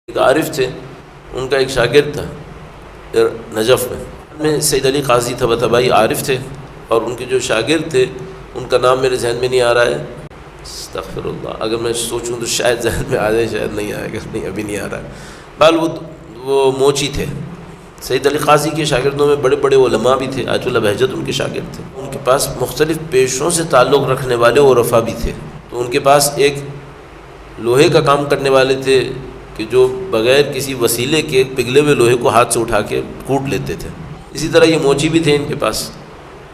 ایک عارف تھے، ان کا ایک شاگرد تھا نجف میں سید علی قاضی طباطبائی عارف تھے، اور ان کے جو شاگرد تھے ان کا نام میرے ذہن میں نہیں آ رہا ہے، استغفر اللہ، اگر میں سوچوں تو شاید ذہن میں آ جائے، شاید نہیں آئے گا، نہیں ابھی نہیں آ رہا ہے۔ بہرحال وہ موچی تھے، سید علی قاضی کے شاگردوں میں بڑے بڑے علماء بھی تھے، آیت اللہ بہجت ان کے شاگرد تھے، ان کے پاس مختلف پیشوں سے تعلق رکھنے والے عرفا بھی تھے۔ تو ان کے پاس ایک لوہے کا کام کرنے والے تھے کہ جو بغیر کسی وسیلے کے پگھلے ہوئے لوہے کو ہاتھ سے اٹھا کے کوٹ لیتے تھے، اسی طرح یہ موچی بھی تھے ان کے پاس،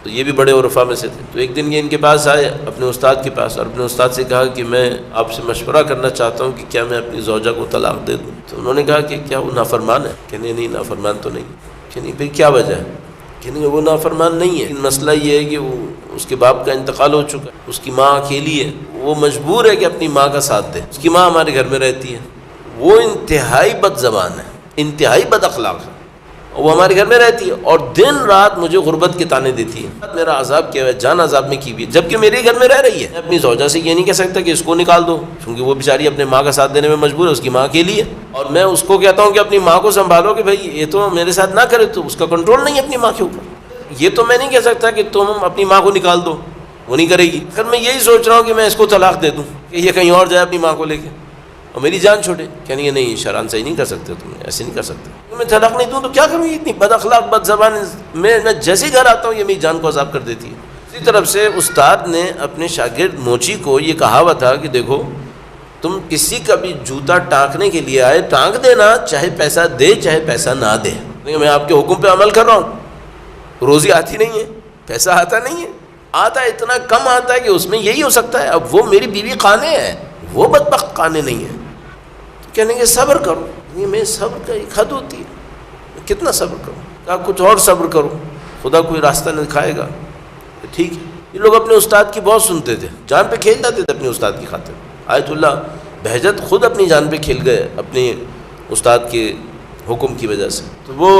تو یہ بھی بڑے عرفا میں سے تھے۔ تو ایک دن یہ ان کے پاس آئے اپنے استاد کے پاس، اور اپنے استاد سے کہا کہ میں آپ سے مشورہ کرنا چاہتا ہوں کہ کیا میں اپنی زوجہ کو طلاق دے دوں؟ تو انہوں نے کہا کہ کیا وہ نافرمان ہے؟ کہ نہیں نافرمان تو نہیں۔ کہ نہیں، پھر کیا وجہ ہے؟ کہ نہیں وہ نافرمان نہیں ہے، لیکن مسئلہ یہ ہے کہ وہ اس کے باپ کا انتقال ہو چکا ہے، اس کی ماں اکیلی ہے، وہ مجبور ہے کہ اپنی ماں کا ساتھ دے، اس کی ماں ہمارے گھر میں رہتی ہے، وہ انتہائی بد زبان ہے، انتہائی بد اخلاق ہے، وہ ہمارے گھر میں رہتی ہے اور دن رات مجھے غربت کے طعنے دیتی ہے، میرا عذاب کیا ہے، جان عذاب میں کی بھی ہے، جبکہ میرے گھر میں رہ رہی ہے۔ میں اپنی زوجہ سے یہ نہیں کہہ سکتا کہ اس کو نکال دو، کیونکہ وہ بیچاری اپنے ماں کا ساتھ دینے میں مجبور ہے، اس کی ماں کے لیے، اور میں اس کو کہتا ہوں کہ اپنی ماں کو سنبھالو کہ بھائی یہ تو میرے ساتھ نہ کرے، تو اس کا کنٹرول نہیں ہے اپنی ماں کے اوپر۔ یہ تو میں نہیں کہہ سکتا کہ تم اپنی ماں کو نکال دو، وہ نہیں کرے گی، پھر میں یہی سوچ رہا ہوں کہ میں اس کو طلاق دے دوں کہ یہ کہیں اور جائے اپنی ماں کو لے کے اور میری جان چھوڑے۔ کہنے گے نہیں شرعاً صحیح نہیں کر سکتے، تم ایسے نہیں کر سکتے، میں طلاق نہیں دوں تو کیا کروں، یہ اتنی بد اخلاق بد زبان، میں جیسے گھر آتا ہوں یہ میری جان کو عذاب کر دیتی ہے۔ اسی طرف سے استاد نے اپنے شاگرد موچی کو یہ کہاوت تھا کہ دیکھو تم کسی کا بھی جوتا ٹانکنے کے لیے آئے، ٹانک دینا، چاہے پیسہ دے چاہے پیسہ نہ دے، میں آپ کے حکم پہ عمل کر رہا ہوں، روزی آتی نہیں ہے، پیسہ آتا نہیں ہے، آتا اتنا کم آتا ہے کہ اس میں یہی ہو سکتا ہے، اب وہ میری بیوی قانے ہے، وہ بدبخت قانے نہیں ہے۔ کہنے گے صبر کرو، یہ میں صبر کا ایک حد ہوتی ہے، کتنا صبر کروں؟ کہا کچھ اور صبر کرو، خدا کوئی راستہ دکھائے گا۔ ٹھیک ہے، یہ لوگ اپنے استاد کی بہت سنتے تھے، جان پہ کھیل جاتے تھے اپنے استاد کی خاطر۔ آیت اللہ بہجت خود اپنی جان پہ کھیل گئے اپنے استاد کے حکم کی وجہ سے، تو وہ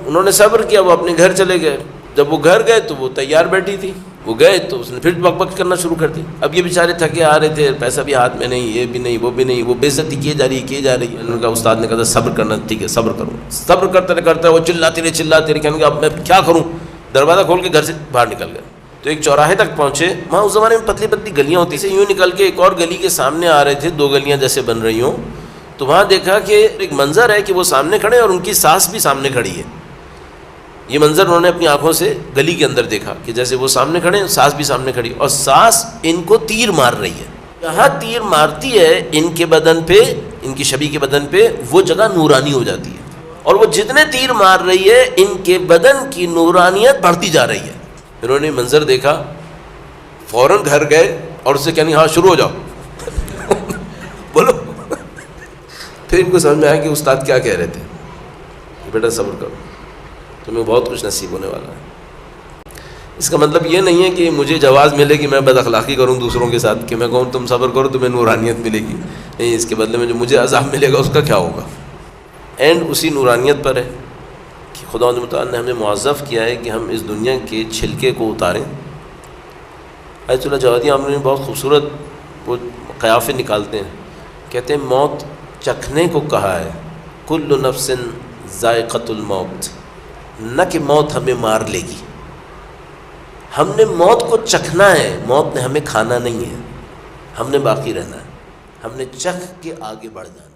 انہوں نے صبر کیا، وہ اپنے گھر چلے گئے۔ جب وہ گھر گئے تو وہ تیار بیٹھی تھی، وہ گئے تو اس نے پھر بک بک کرنا شروع کر دی۔ اب یہ بیچارے تھکے آ رہے تھے، پیسہ بھی ہاتھ میں نہیں، یہ بھی نہیں وہ بھی نہیں، وہ بے عزتی کی جا رہی ہے۔ انہوں نے کہا، استاد نے کہا صبر کرنا، ٹھیک ہے صبر کرو۔ صبر کرتے رہے وہ چلاتے رہے، کہنے لگا اب میں کیا کروں، دروازہ کھول کے گھر سے باہر نکل گئے۔ تو ایک چوراہے تک پہنچے، وہاں اس زمانے میں پتلی پتلی گلیاں ہوتی تھیں، یوں نکل کے ایک اور گلی کے سامنے آ رہے تھے، دو گلیاں جیسے بن رہی ہوں، تو وہاں دیکھا کہ ایک منظر ہے کہ وہ سامنے کھڑے اور ان کی ساس بھی سامنے کھڑی ہے۔ یہ منظر انہوں نے اپنی آنکھوں سے گلی کے اندر دیکھا کہ جیسے وہ سامنے کھڑے ہیں، ساس بھی سامنے کھڑی، اور ساس ان کو تیر مار رہی ہے۔ جہاں تیر مارتی ہے ان کے بدن پہ، ان کی شبی کے بدن پہ، وہ جگہ نورانی ہو جاتی ہے، اور وہ جتنے تیر مار رہی ہے ان کے بدن کی نورانیت بڑھتی جا رہی ہے۔ انہوں نے منظر دیکھا، فوراً گھر گئے اور اس سے کہنے ہاں شروع ہو جاؤ بولو۔ پھر ان کو سمجھ میں آیا کہ استاد کیا کہہ رہے تھے، بیٹا صبر کرو، تمہیں بہت کچھ نصیب ہونے والا ہے۔ اس کا مطلب یہ نہیں ہے کہ مجھے جواز ملے کہ میں بد اخلاقی کروں دوسروں کے ساتھ، کہ میں کہوں تم صبر کرو تمہیں نورانیت ملے گی، نہیں، اس کے بدلے میں جو مجھے عذاب ملے گا اس کا کیا ہوگا۔ اینڈ اسی نورانیت پر ہے کہ خدا متعال نے ہمیں معذب کیا ہے کہ ہم اس دنیا کے چھلکے کو اتاریں۔ آیت اللہ جوادی عامری نے بہت خوبصورت وہ قیافے نکالتے ہیں، کہتے ہیں موت چکھنے کو کہا ہے، کل نفس ذائقۃ الموت، نہ کہ موت ہمیں مار لے گی، ہم نے موت کو چکھنا ہے، موت نے ہمیں کھانا نہیں ہے، ہم نے باقی رہنا ہے، ہم نے چکھ کے آگے بڑھ جانا ہے۔